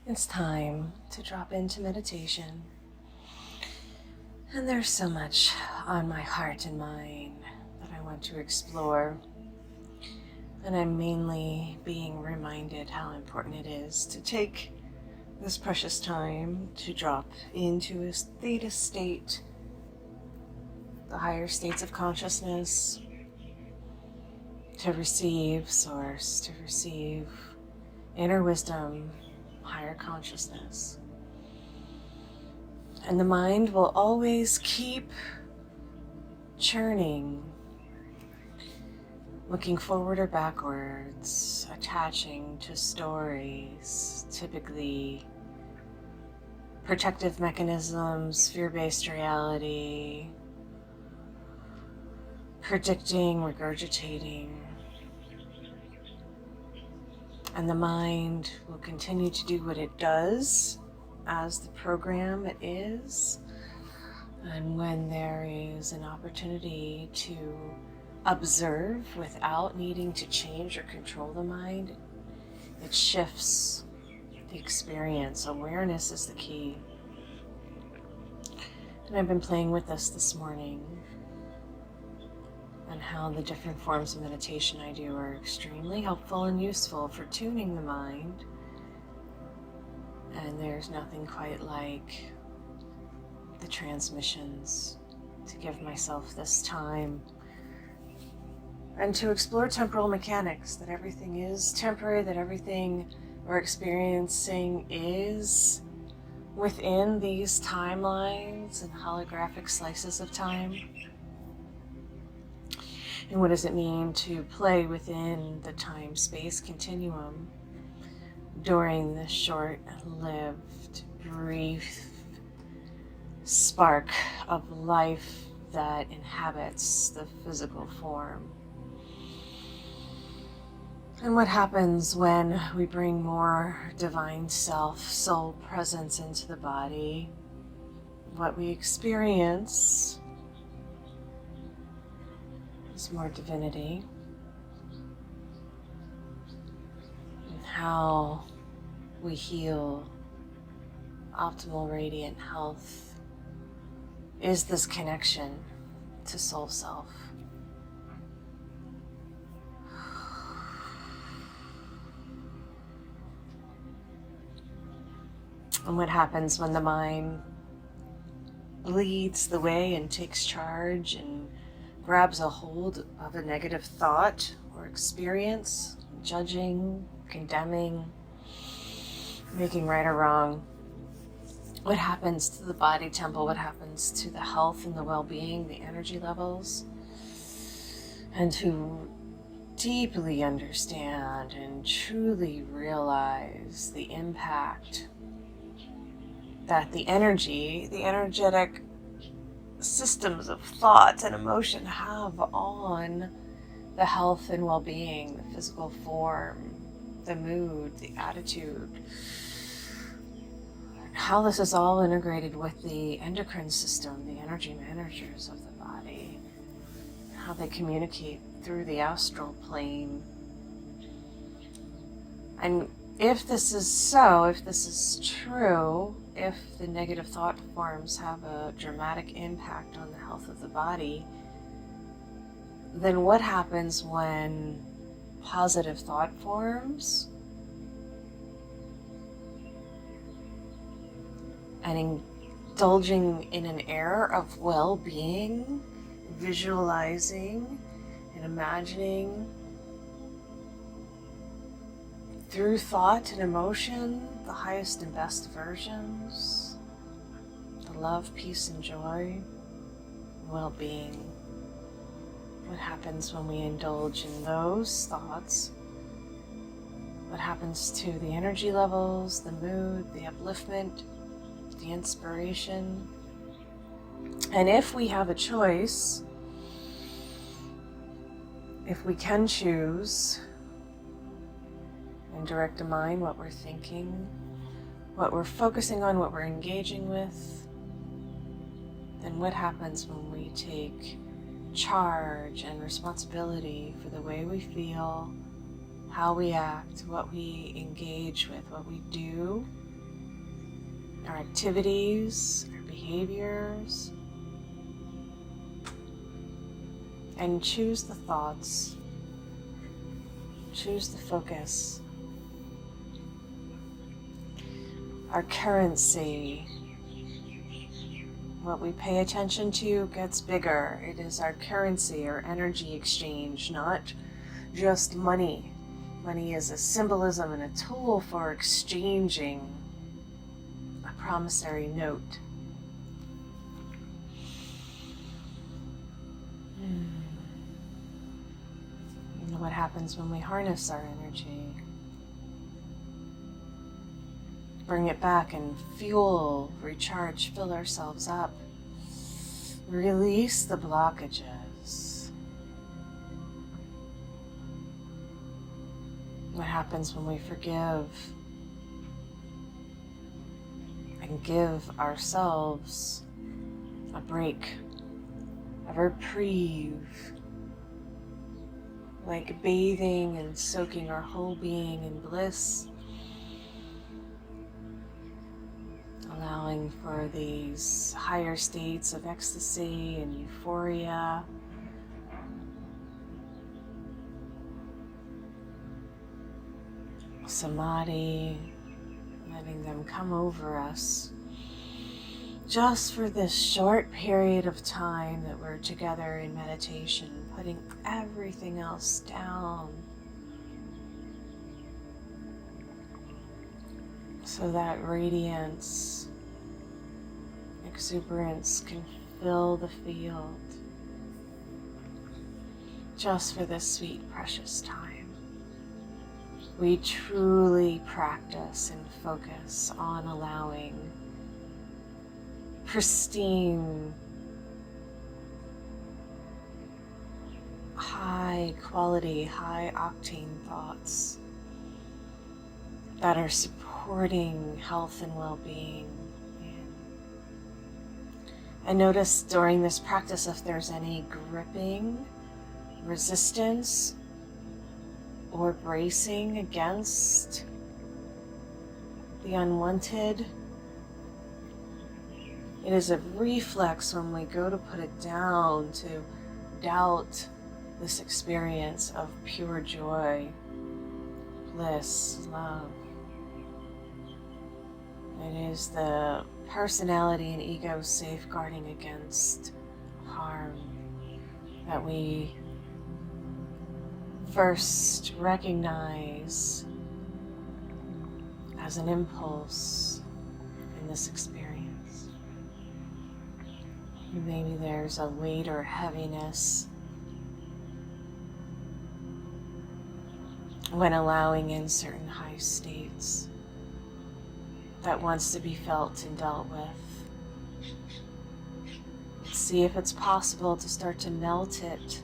It's time to drop into meditation. And there's so much on my heart and mind that I want to explore. And I'm mainly being reminded how important it is to take this precious time to drop into a theta state, the higher states of consciousness, to receive source, to receive inner wisdom, higher consciousness. And the mind will always keep churning, looking forward or backwards, attaching to stories, typically protective mechanisms, fear-based reality, predicting, regurgitating. And the mind will continue to do what it does as the program it is. And when there is an opportunity to observe without needing to change or control the mind, it shifts the experience. Awareness is the key. And I've been playing with this morning, and how the different forms of meditation I do are extremely helpful and useful for tuning the mind. And there's nothing quite like the transmissions to give myself this time and to explore temporal mechanics, that everything is temporary, that everything we're experiencing is within these timelines and holographic slices of time. And what does it mean to play within the time-space continuum during this short-lived, brief spark of life that inhabits the physical form? And what happens when we bring more divine self, soul presence into the body? What we experience is more divinity, and how we heal optimal radiant health is this connection to soul self. And what happens when the mind leads the way and takes charge and grabs a hold of a negative thought or experience, judging, condemning, making right or wrong? What happens to the body temple? What happens to the health and the well-being, the energy levels? And to deeply understand and truly realize the impact that the energetic systems of thought and emotion have on the health and well-being, the physical form, the mood, the attitude, how this is all integrated with the endocrine system, the energy managers of the body, how they communicate through the astral plane. And if this is so, if this is true, if the negative thought forms have a dramatic impact on the health of the body, then what happens when positive thought forms and indulging in an air of well-being, visualizing and imagining through thought and emotion the highest and best versions, the love, peace, and joy, well-being? What happens when we indulge in those thoughts? What happens to the energy levels, the mood, the upliftment, the inspiration? And if we have a choice, if we can choose and direct a mind, what we're thinking, what we're focusing on, what we're engaging with, then what happens when we take charge and responsibility for the way we feel, how we act, what we engage with, what we do, our activities, our behaviors, and choose the thoughts, choose the focus. Our currency, what we pay attention to gets bigger. It is our currency, our energy exchange, not just money. Money is a symbolism and a tool for exchanging a promissory note. And what happens when we harness our energy? Bring it back and fuel, recharge, fill ourselves up. Release the blockages. What happens when we forgive and give ourselves a break, a reprieve, like bathing and soaking our whole being in bliss, allowing for these higher states of ecstasy and euphoria. Samadhi, letting them come over us just for this short period of time that we're together in meditation, putting everything else down so that radiance, exuberance can fill the field just for this sweet, precious time. We truly practice and focus on allowing pristine, high quality, high octane thoughts that are supporting health and well-being. And notice during this practice if there's any gripping, resistance, or bracing against the unwanted. It is a reflex when we go to put it down to doubt this experience of pure joy, bliss, love. It is the personality and ego safeguarding against harm that we first recognize as an impulse in this experience. Maybe there's a weight or heaviness when allowing in certain high states that wants to be felt and dealt with. Let's see if it's possible to start to melt it,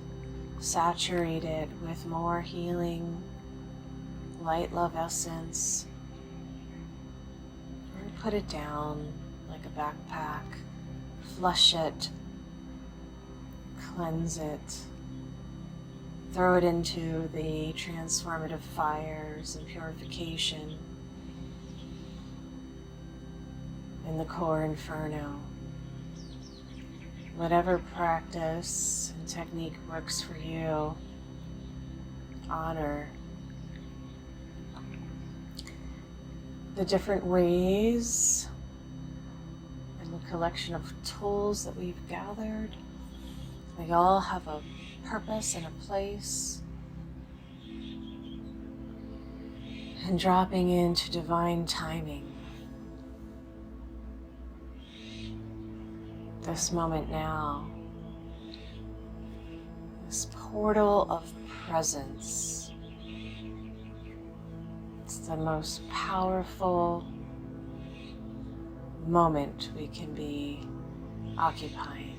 saturate it with more healing, light love essence, and put it down like a backpack, flush it, cleanse it, throw it into the transformative fires and purification in the core inferno. Whatever practice and technique works for you, honor the different ways and the collection of tools that we've gathered. They all have a purpose and a place. And dropping into divine timing. This moment now, this portal of presence. It's the most powerful moment we can be occupying.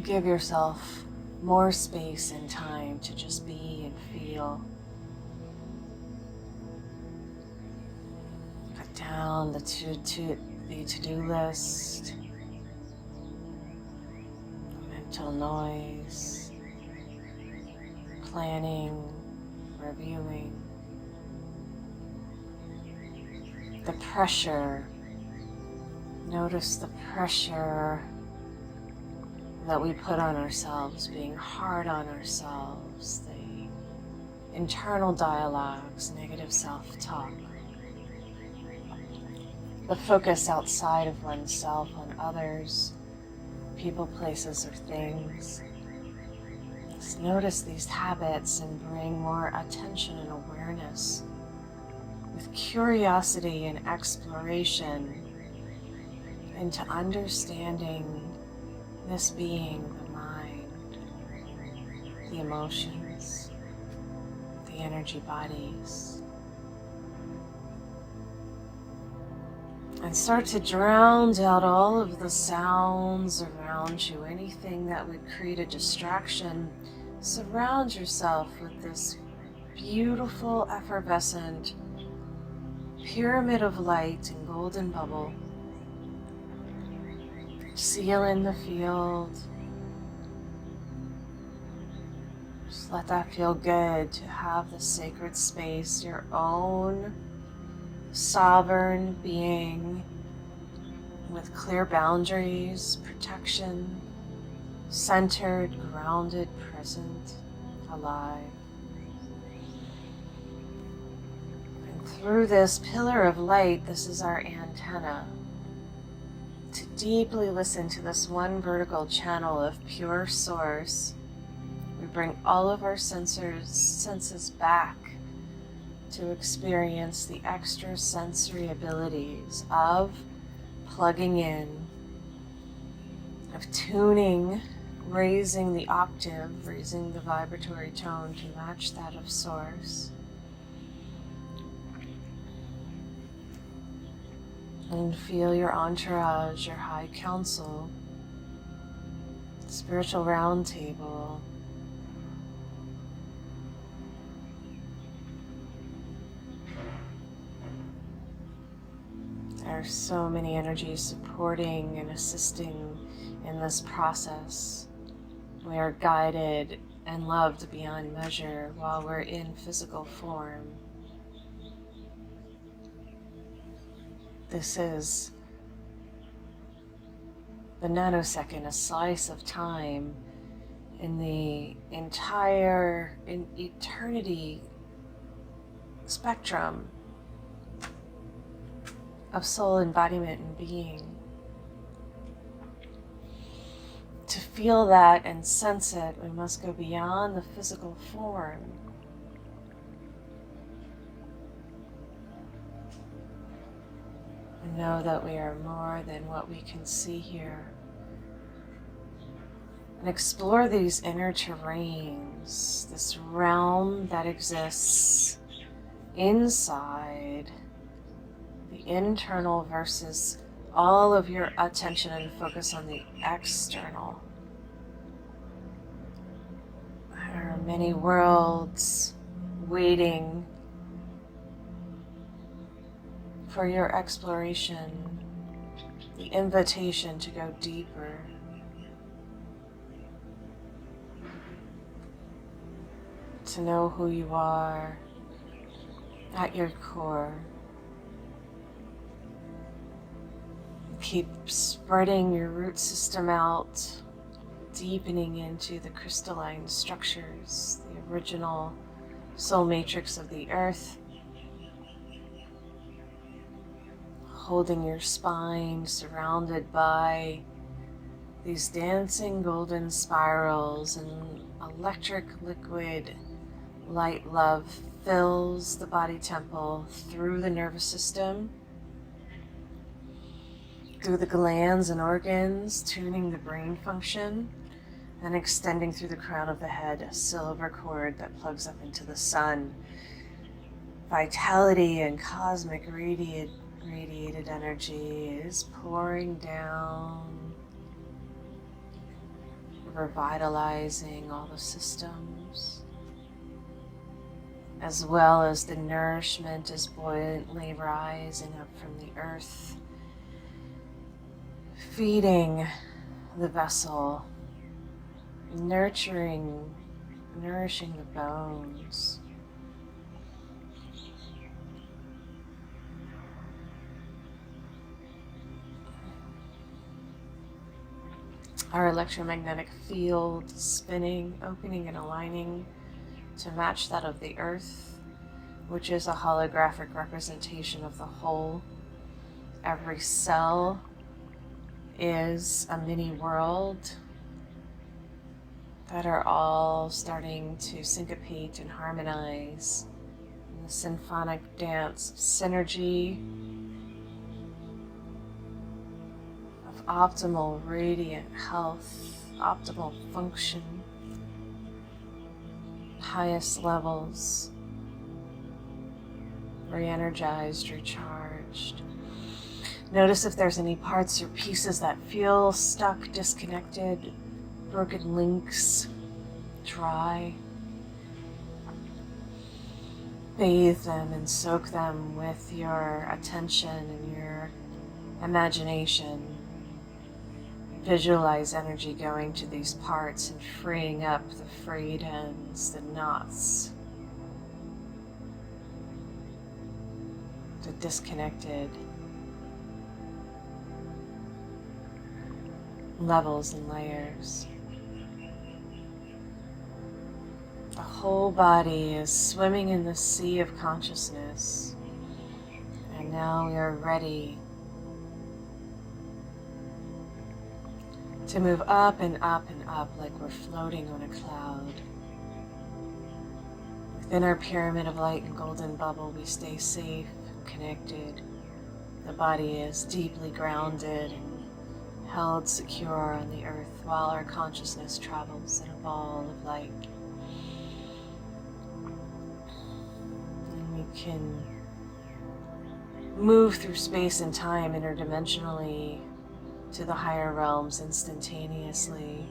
Give yourself more space and time to just be and feel. Put down the to-do list, mental noise, planning, reviewing. the pressure. Notice the pressure that we put on ourselves, being hard on ourselves, the internal dialogues, negative self-talk, the focus outside of oneself on others, people, places, or things. Just notice these habits and bring more attention and awareness with curiosity and exploration into understanding this being, the mind, the emotions, the energy bodies. And start to drown out all of the sounds around you, anything that would create a distraction. Surround yourself with this beautiful, effervescent pyramid of light and golden bubble. Seal in the field. Just let that feel good to have the sacred space, your own sovereign being with clear boundaries, protection, centered, grounded, present, alive. And through this pillar of light, this is our antenna to deeply listen to this one vertical channel of pure source. We bring all of our senses back to experience the extrasensory abilities of plugging in, of tuning, raising the octave, raising the vibratory tone to match that of source. And feel your entourage, your high council, spiritual round table. There are so many energies supporting and assisting in this process. We are guided and loved beyond measure while we're in physical form. This is the nanosecond, a slice of time in the entire eternity spectrum of soul embodiment and being. To feel that and sense it, we must go beyond the physical form. And know that we are more than what we can see here. And explore these inner terrains, this realm that exists inside the internal versus all of your attention and focus on the external. There are many worlds waiting for your exploration, the invitation to go deeper. To know who you are at your core. Keep spreading your root system out, deepening into the crystalline structures, the original soul matrix of the earth. Holding your spine, surrounded by these dancing golden spirals, and electric liquid light love fills the body temple through the nervous system, through the glands and organs, tuning the brain function, and extending through the crown of the head, a silver cord that plugs up into the sun. Vitality and cosmic radiated energy is pouring down, revitalizing all the systems, as well as the nourishment is buoyantly rising up from the earth, feeding the vessel, nourishing the bones. our electromagnetic field spinning, opening and aligning to match that of the earth, which is a holographic representation of the whole. Every cell is a mini world that are all starting to syncopate and harmonize in the symphonic dance of synergy, of optimal radiant health, optimal function, highest levels, re-energized, recharged. Notice if there's any parts or pieces that feel stuck, disconnected, broken links, dry. Bathe them and soak them with your attention and your imagination. Visualize energy going to these parts and freeing up the frayed ends, the knots, the disconnected levels and layers. The whole body is swimming in the sea of consciousness, and now we are ready to move up and up and up like we're floating on a cloud. Within our pyramid of light and golden bubble, we stay safe and connected. The body is deeply grounded and held secure on the earth while our consciousness travels in a ball of light. And we can move through space and time interdimensionally to the higher realms instantaneously,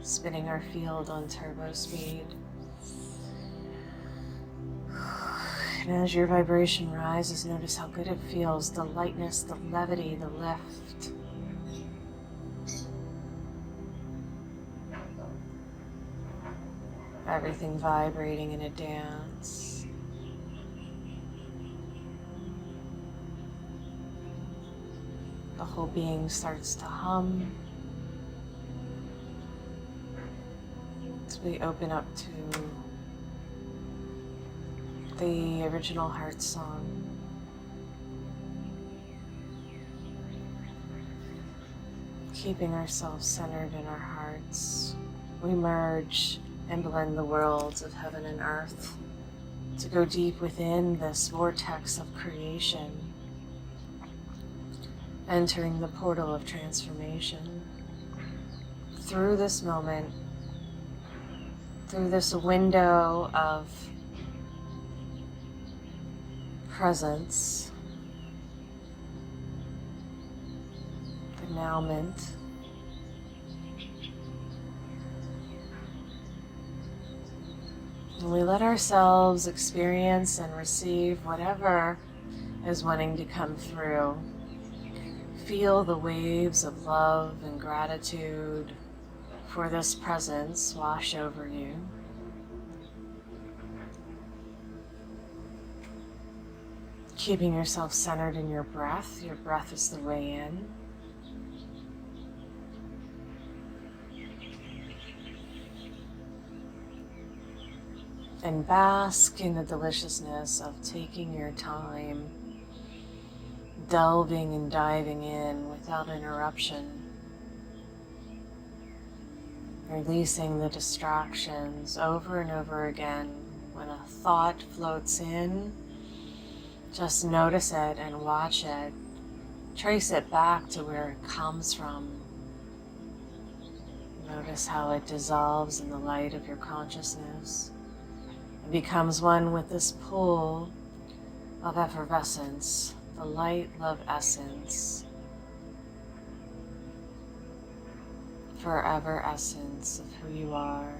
spinning our field on turbo speed. And as your vibration rises, notice how good it feels, the lightness, the levity, the lift. Everything vibrating in a dance. The whole being starts to hum as we open up to the original heart song. Keeping ourselves centered in our hearts, we merge and blend the worlds of heaven and earth to go deep within this vortex of creation, entering the portal of transformation. Through this moment, through this window of presence, the now-ment, and we let ourselves experience and receive whatever is wanting to come through. Feel the waves of love and gratitude for this presence wash over you. Keeping yourself centered in your breath. Your breath is the way in. And bask in the deliciousness of taking your time, delving and diving in without interruption, releasing the distractions over and over again. When a thought floats in, just notice it and watch it. Trace it back to where it comes from. Notice how it dissolves in the light of your consciousness. It becomes one with this pool of effervescence, the light love essence, forever essence of who you are.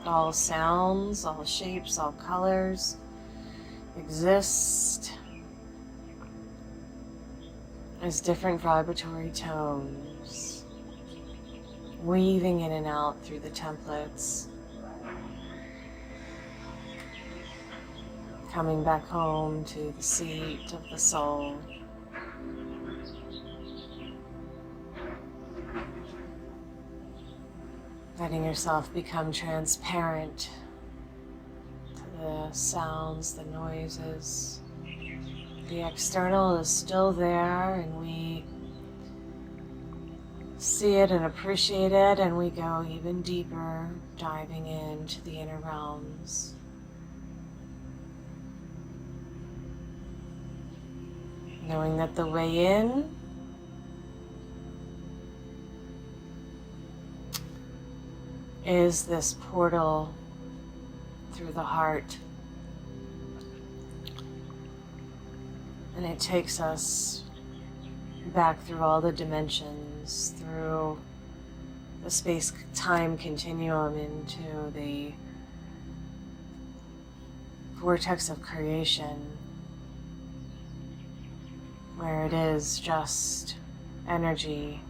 All sounds, all shapes, all colors exist as different vibratory tones, weaving in and out through the templates. Coming back home to the seat of the soul. Letting yourself become transparent to the sounds, the noises. The external is still there, and we see it and appreciate it, and we go even deeper, diving into the inner realms. Knowing that the way in is this portal through the heart. And it takes us back through all the dimensions, through the space-time continuum into the vortex of creation, where it is just energy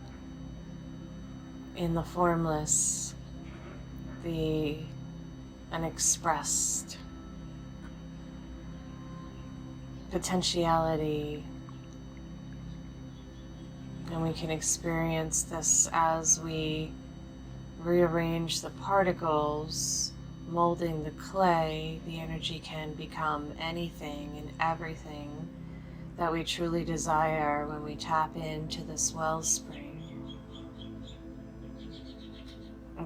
in the formless, the unexpressed potentiality. And we can experience this as we rearrange the particles, molding the clay. The energy can become anything and everything that we truly desire when we tap into this wellspring.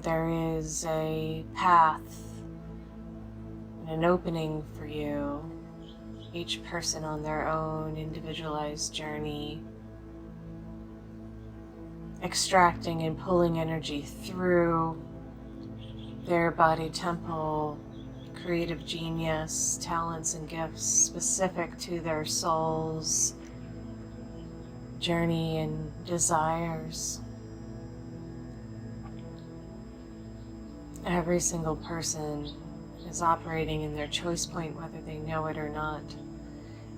There is a path and an opening for you, each person on their own individualized journey, extracting and pulling energy through their body temple, creative genius, talents and gifts specific to their soul's journey and desires. Every single person is operating in their choice point, whether they know it or not,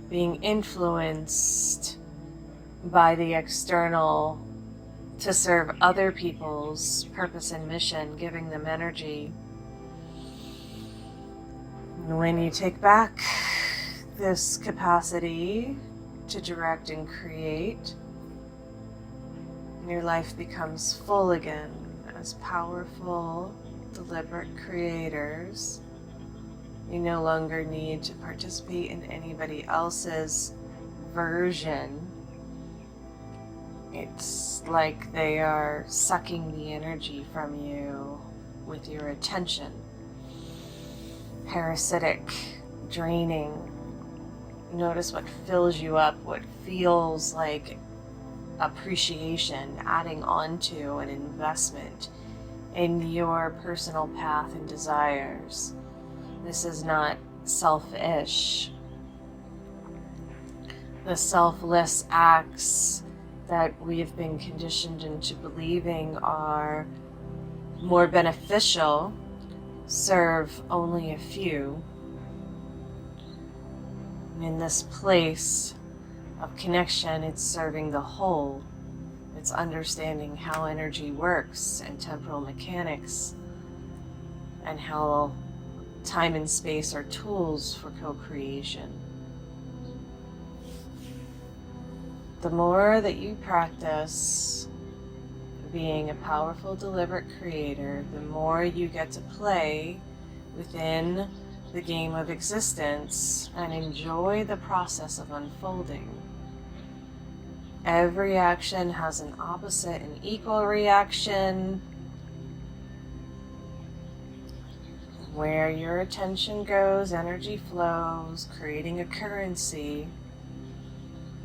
being influenced by the external to serve other people's purpose and mission, giving them energy. And when you take back this capacity to direct and create, your life becomes full again as powerful, deliberate creators. You no longer need to participate in anybody else's version. It's like they are sucking the energy from you with your attention. Parasitic, draining. Notice what fills you up, what feels like appreciation, adding on to an investment in your personal path and desires. This is not selfish. The selfless acts that we have been conditioned into believing are more beneficial serve only a few. And in this place of connection, it's serving the whole. It's understanding how energy works and temporal mechanics, and how time and space are tools for co-creation. The more that you practice being a powerful, deliberate creator, the more you get to play within the game of existence and enjoy the process of unfolding. Every action has an opposite and equal reaction. Where your attention goes, energy flows, creating a currency.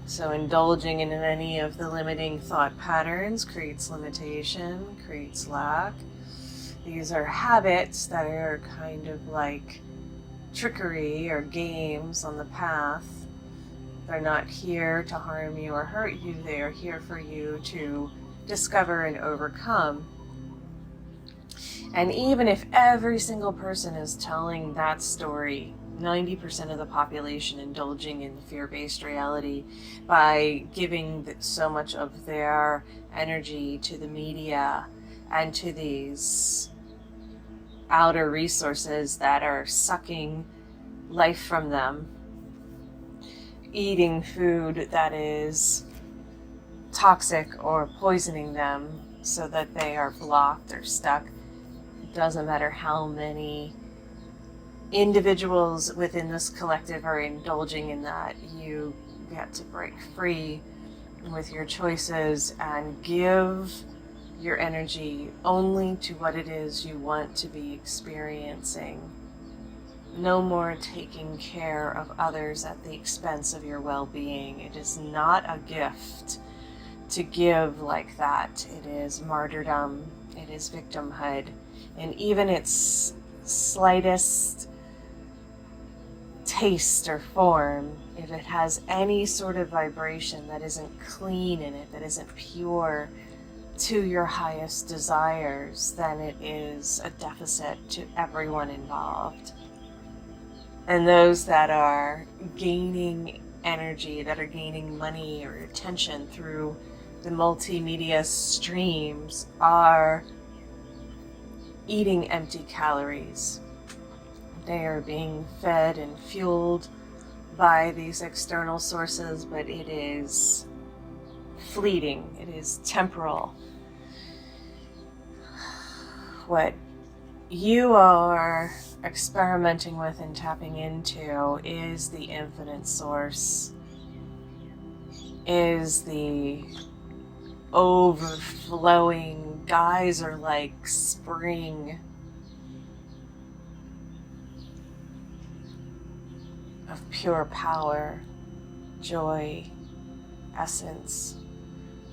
So indulging in any of the limiting thought patterns creates limitation, creates lack. These are habits that are kind of like trickery or games on the path. They're not here to harm you or hurt you. They are here for you to discover and overcome. And even if every single person is telling that story, 90% of the population indulging in fear-based reality by giving so much of their energy to the media and to these outer resources that are sucking life from them, eating food that is toxic or poisoning them so that they are blocked or stuck. It doesn't matter how many individuals within this collective are indulging in that. You get to break free with your choices and give your energy only to what it is you want to be experiencing. No more taking care of others at the expense of your well-being. It is not a gift to give like that. It is martyrdom. It is victimhood. And even its slightest taste or form, if it has any sort of vibration that isn't clean in it, that isn't pure to your highest desires, then it is a deficit to everyone involved. And those that are gaining energy, that are gaining money or attention through the multimedia streams, are eating empty calories. They are being fed and fueled by these external sources, but it is fleeting, it is temporal. What you are experimenting with and tapping into is the infinite source, is the overflowing geyser-like spring of pure power, joy, essence.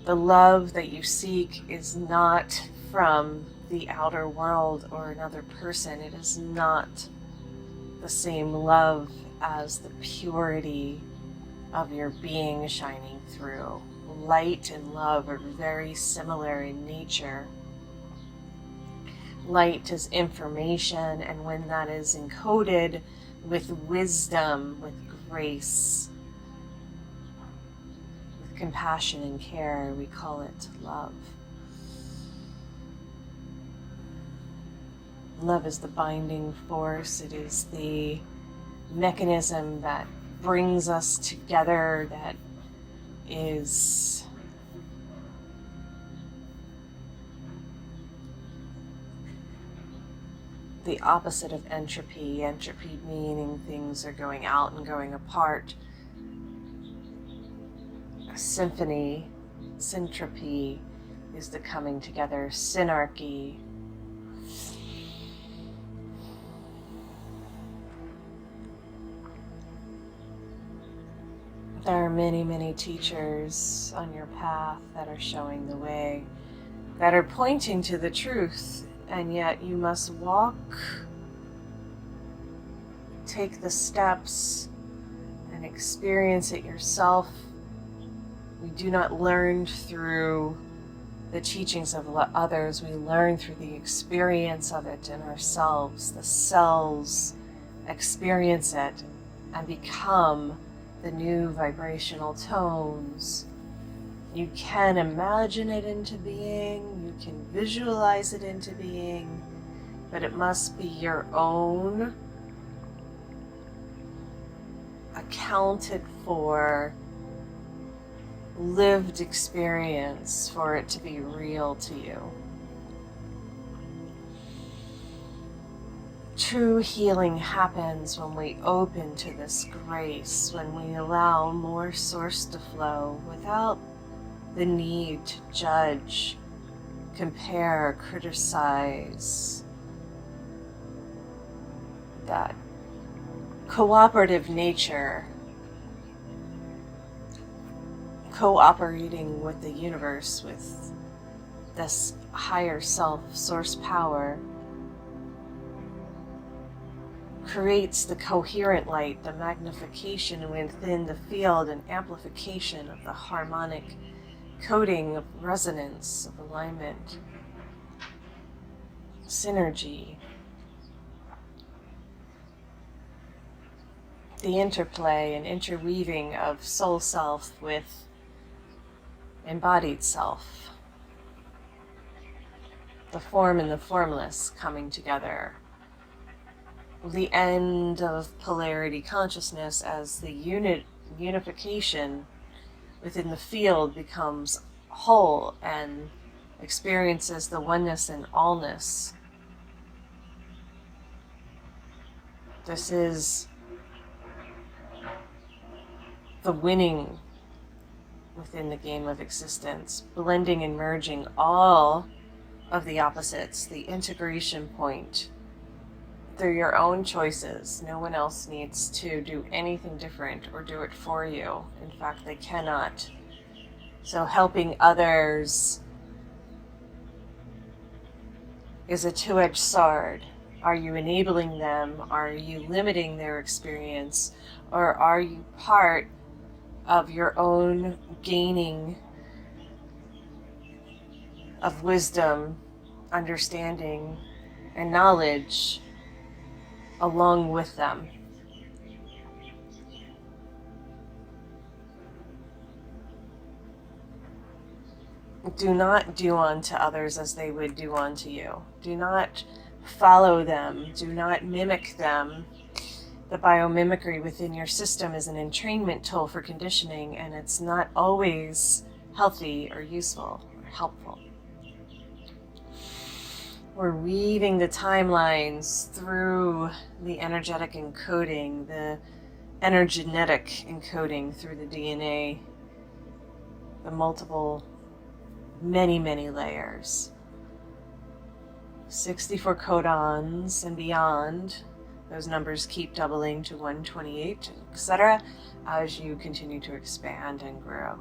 The love that you seek is not from the outer world or another person. It is not the same love as the purity of your being shining through. Light and love are very similar in nature. Light is information, and when that is encoded with wisdom, with grace, with compassion and care, we call it love. Love is the binding force. It is the mechanism that brings us together, that is the opposite of entropy. Entropy meaning things are going out and going apart. A symphony, syntropy, is the coming together. Synarchy. There are many, many teachers on your path that are showing the way, that are pointing to the truth, and yet you must walk, take the steps, and experience it yourself. We do not learn through the teachings of others, we learn through the experience of it in ourselves. The cells experience it and become the new vibrational tones. You can imagine it into being, you can visualize it into being, but it must be your own, accounted for, lived experience for it to be real to you. True healing happens when we open to this grace, when we allow more source to flow without the need to judge, compare, criticize. That cooperative nature, cooperating with the universe, with this higher self, source power, creates the coherent light, the magnification within the field and amplification of the harmonic coding of resonance, of alignment, synergy, the interplay and interweaving of soul self with embodied self, the form and the formless coming together. the end of polarity consciousness as the unification within the field becomes whole and experiences the oneness and allness. This is the winning within the game of existence, blending and merging all of the opposites, the integration point. They're your own choices. No one else needs to do anything different or do it for you. In fact, they cannot. So helping others is a two-edged sword. Are you enabling them? Are you limiting their experience? Or are you part of your own gaining of wisdom, understanding, and knowledge along with them? Do not do unto others as they would do unto you. Do not follow them. Do not mimic them. The biomimicry within your system is an entrainment tool for conditioning, and it's not always healthy or useful or helpful. We're weaving the timelines through the energetic encoding, the energetic encoding through the DNA, the multiple, many layers. 64 codons and beyond. Those numbers keep doubling to 128, etc., as you continue to expand and grow.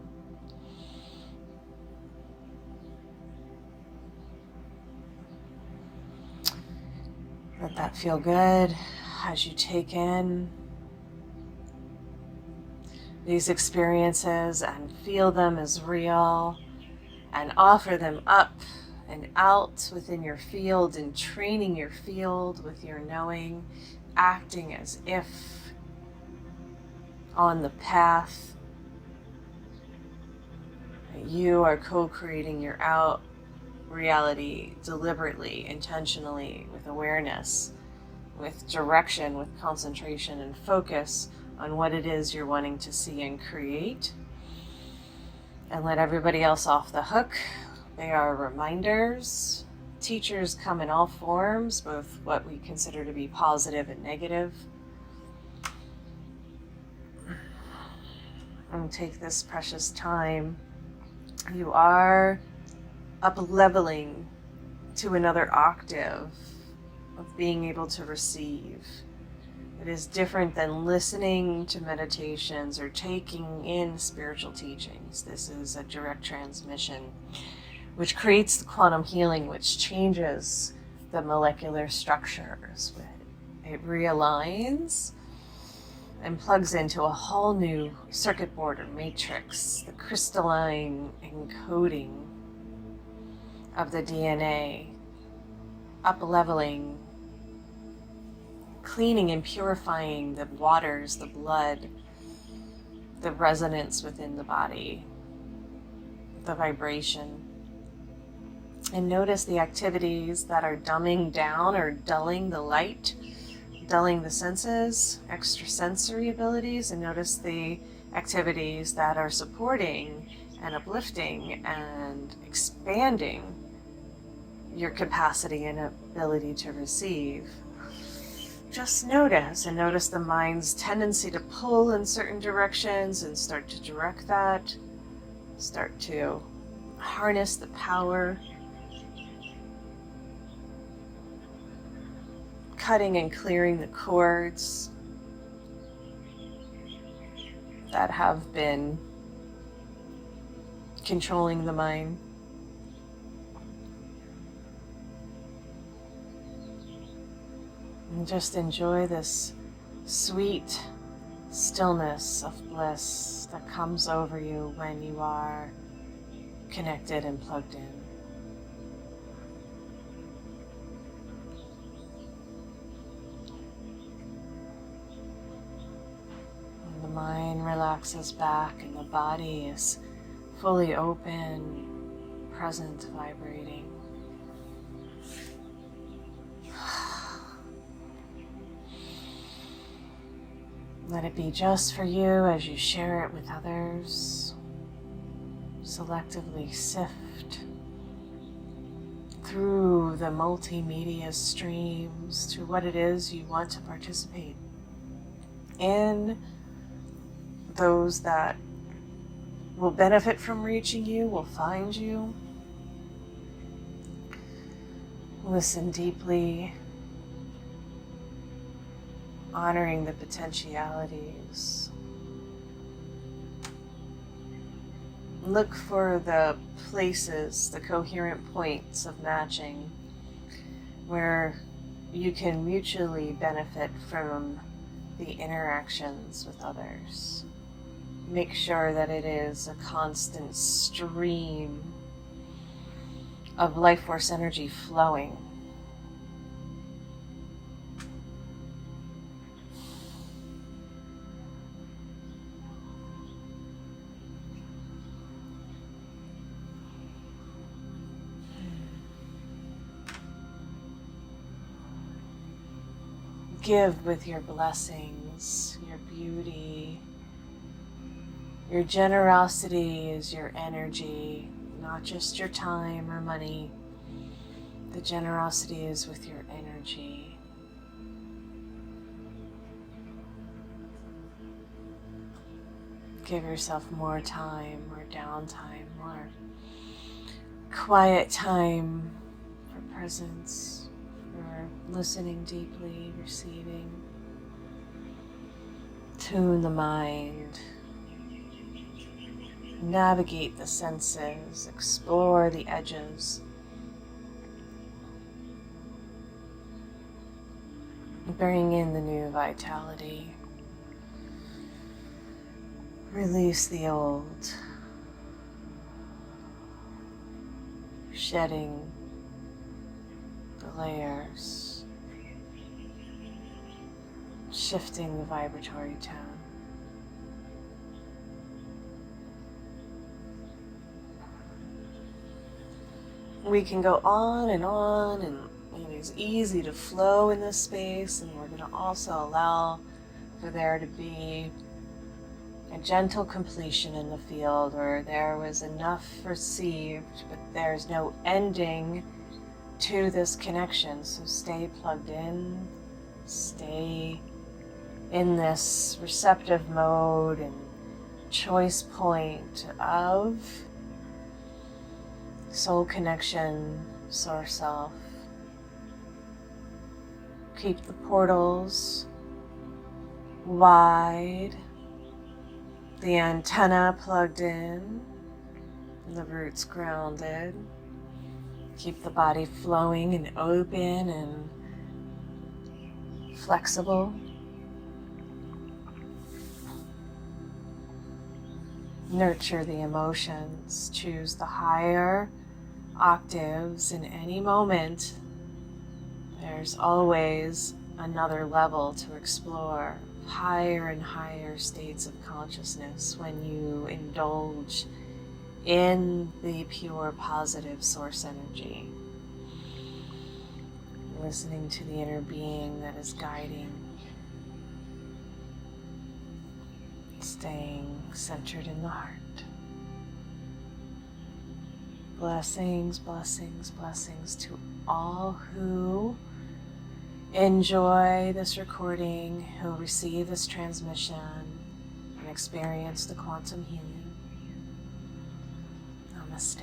Let that feel good as you take in these experiences and feel them as real and offer them up and out within your field and training your field with your knowing, acting as if on the path that you are co-creating your out reality deliberately, intentionally, with awareness, with direction, with concentration and focus on what it is you're wanting to see and create. And let everybody else off the hook. They are reminders. Teachers come in all forms, both what we consider to be positive and negative. And take this precious time. You are up-leveling to another octave of being able to receive. It is different than listening to meditations or taking in spiritual teachings. This is a direct transmission, which creates the quantum healing, which changes the molecular structures. It realigns and plugs into a whole new circuit board or matrix, the crystalline encoding of the DNA, up-leveling, cleaning and purifying the waters, the blood, the resonance within the body, the vibration. And notice the activities that are dumbing down or dulling the light, dulling the senses, extrasensory abilities, and notice the activities that are supporting and uplifting and expanding your capacity and ability to receive. Just notice, and notice the mind's tendency to pull in certain directions and start to direct that. Start to harness the power. Cutting and clearing the cords that have been controlling the mind. And just enjoy this sweet stillness of bliss that comes over you when you are connected and plugged in. And the mind relaxes back and the body is fully open, present, vibrating. Let it be just for you as you share it with others. Selectively sift through the multimedia streams to what it is you want to participate in. Those that will benefit from reaching you will find you. Listen deeply, honoring the potentialities. Look for the places, the coherent points of matching where you can mutually benefit from the interactions with others. Make sure that it is a constant stream of life force energy flowing. Give with your blessings, your beauty. Your generosity is your energy, not just your time or money. The generosity is with your energy. Give yourself more time, more downtime, more quiet time for presence, for listening deeply, receiving. Tune the mind. Navigate the senses, explore the edges. Bring in the new vitality. Release the old. Shedding the layers. Shifting the vibratory tone. We can go on, and it's easy to flow in this space, and we're going to also allow for there to be a gentle completion in the field where there was enough received, but there's no ending to this connection. So stay plugged in, stay in this receptive mode and choice point of soul connection, source self. Keep the portals wide, the antenna plugged in, and the roots grounded. Keep the body flowing and open and flexible. Nurture the emotions. Choose the higher octaves in any moment. There's always another level to explore, higher and higher states of consciousness when you indulge in the pure positive source energy. Listening to the inner being that is guiding. Staying centered in the heart. Blessings, blessings, blessings to all who enjoy this recording, who receive this transmission and experience the quantum healing. Namaste.